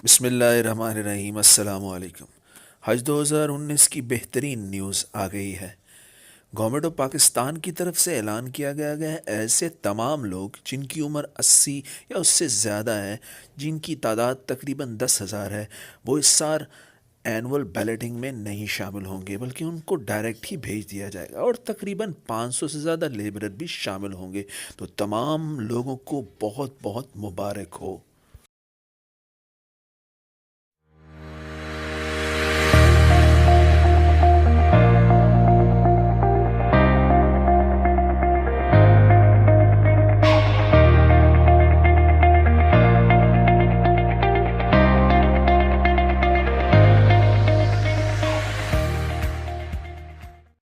बिस्मिल्लाहिर्रहमानिर्रहीम अस्सलाम वालेकुम। हज 2019 की बेहतरीन न्यूज़ आ गई है। गवर्नमेंट ऑफ पाकिस्तान की तरफ से ऐलान किया गया है ऐसे तमाम लोग जिनकी उम्र 80 या उससे ज़्यादा है, जिनकी तादाद तकरीबन 10,000 है, वो इस साल एनुअल बैलेटिंग में नहीं शामिल होंगे, बल्कि उनको डायरेक्ट ही भेज दिया जाएगा और तकरीबन 500 से ज़्यादा लेबरर भी शामिल होंगे। तो तमाम लोगों को बहुत बहुत मुबारक हो।